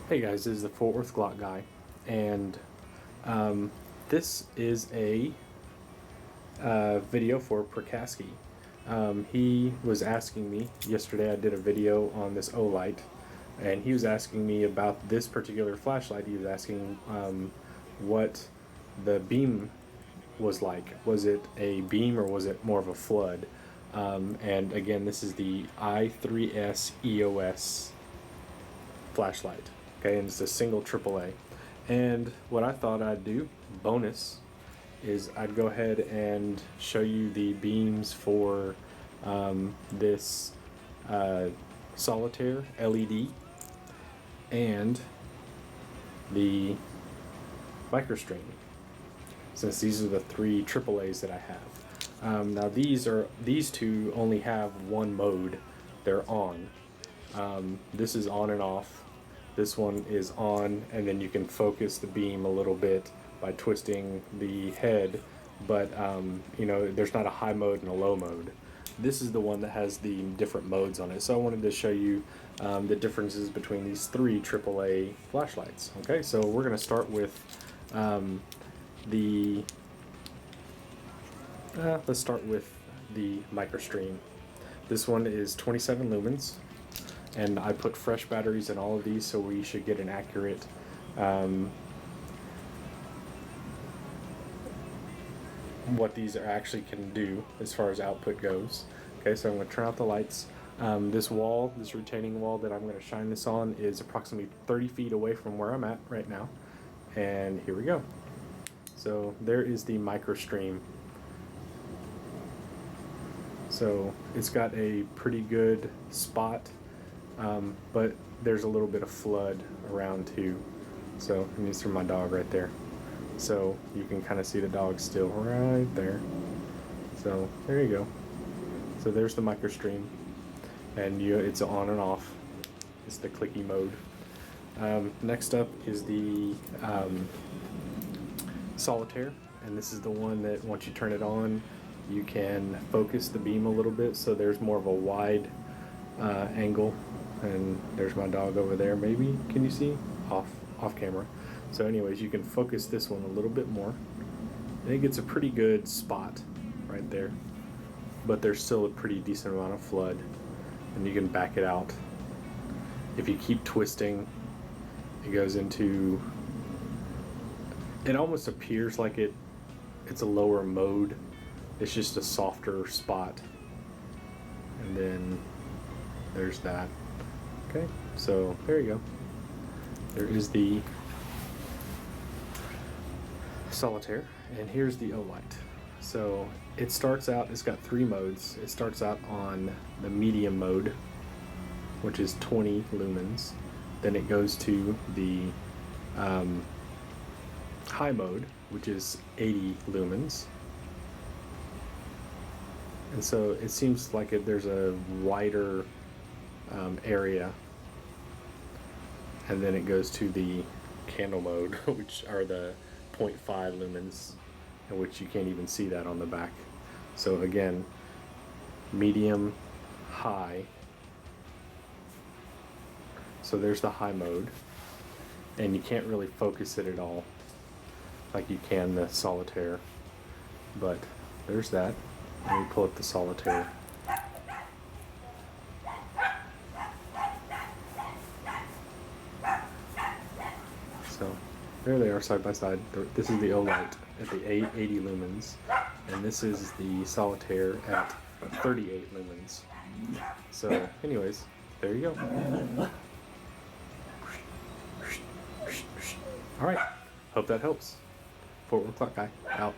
Hey guys, this is the Fort Worth Glock guy, and this is a video for Prakaski. He was asking me yesterday. I did a video on this O-light, and he was asking me about this particular flashlight. He was asking what the beam was like. Was it a beam or was it more of a flood? And again, this is the i3S EOS flashlight. Okay, and it's a single AAA. And what I thought I'd do, bonus, is I'd go ahead and show you the beams for this solitaire LED and the microstream, since these are the three AAAs that I have. Now these two only have one mode. They're on. This is on and off. This one is on, and then you can focus the beam a little bit by twisting the head, but you know, there's not a high mode and a low mode. This is the one that has the different modes on it. So I wanted to show you the differences between these three AAA flashlights. Okay, so we're going to start with let's start with the microstream. This one is 27 lumens. And I put fresh batteries in all of these, so we should get an accurate what these actually can do as far as output goes. Okay, so I'm going to turn out the lights. This wall, this retaining wall that I'm going to shine this on, is approximately 30 feet away from where I'm at right now. And here we go. So there is the microstream. So it's got a pretty good spot. But there's a little bit of flood around too. So, and these are my dog right there. So you can kind of see the dog still right there. So there you go. So there's the microstream, and it's on and off. It's the clicky mode. Next up is the solitaire, and this is the one that once you turn it on, you can focus the beam a little bit. So there's more of a wide angle. And there's my dog over there. Maybe can you see off camera? So anyways, you can focus this one a little bit more, and it gets a pretty good spot right there, but there's still a pretty decent amount of flood, and you can back it out. If you keep twisting, it goes into, it almost appears like it's a lower mode. It's just a softer spot, and then there's that. Okay, so there you go. There is the solitaire, and here's the O-light. So it starts out, it's got three modes. It starts out on the medium mode, which is 20 lumens. Then it goes to the high mode, which is 80 lumens. And so it seems like there's a wider area, and then it goes to the candle mode, which are the 0.5 lumens, in which you can't even see that on the back. So again, medium, high. So there's the high mode, and you can't really focus it at all like you can the solitaire, but there's that. Let me pull up the solitaire. So there they are side by side. This is the O-light at the 80 lumens, and this is the solitaire at 38 lumens. So anyways, there you go. All right, hope that helps. Fort Worth Glock guy, out.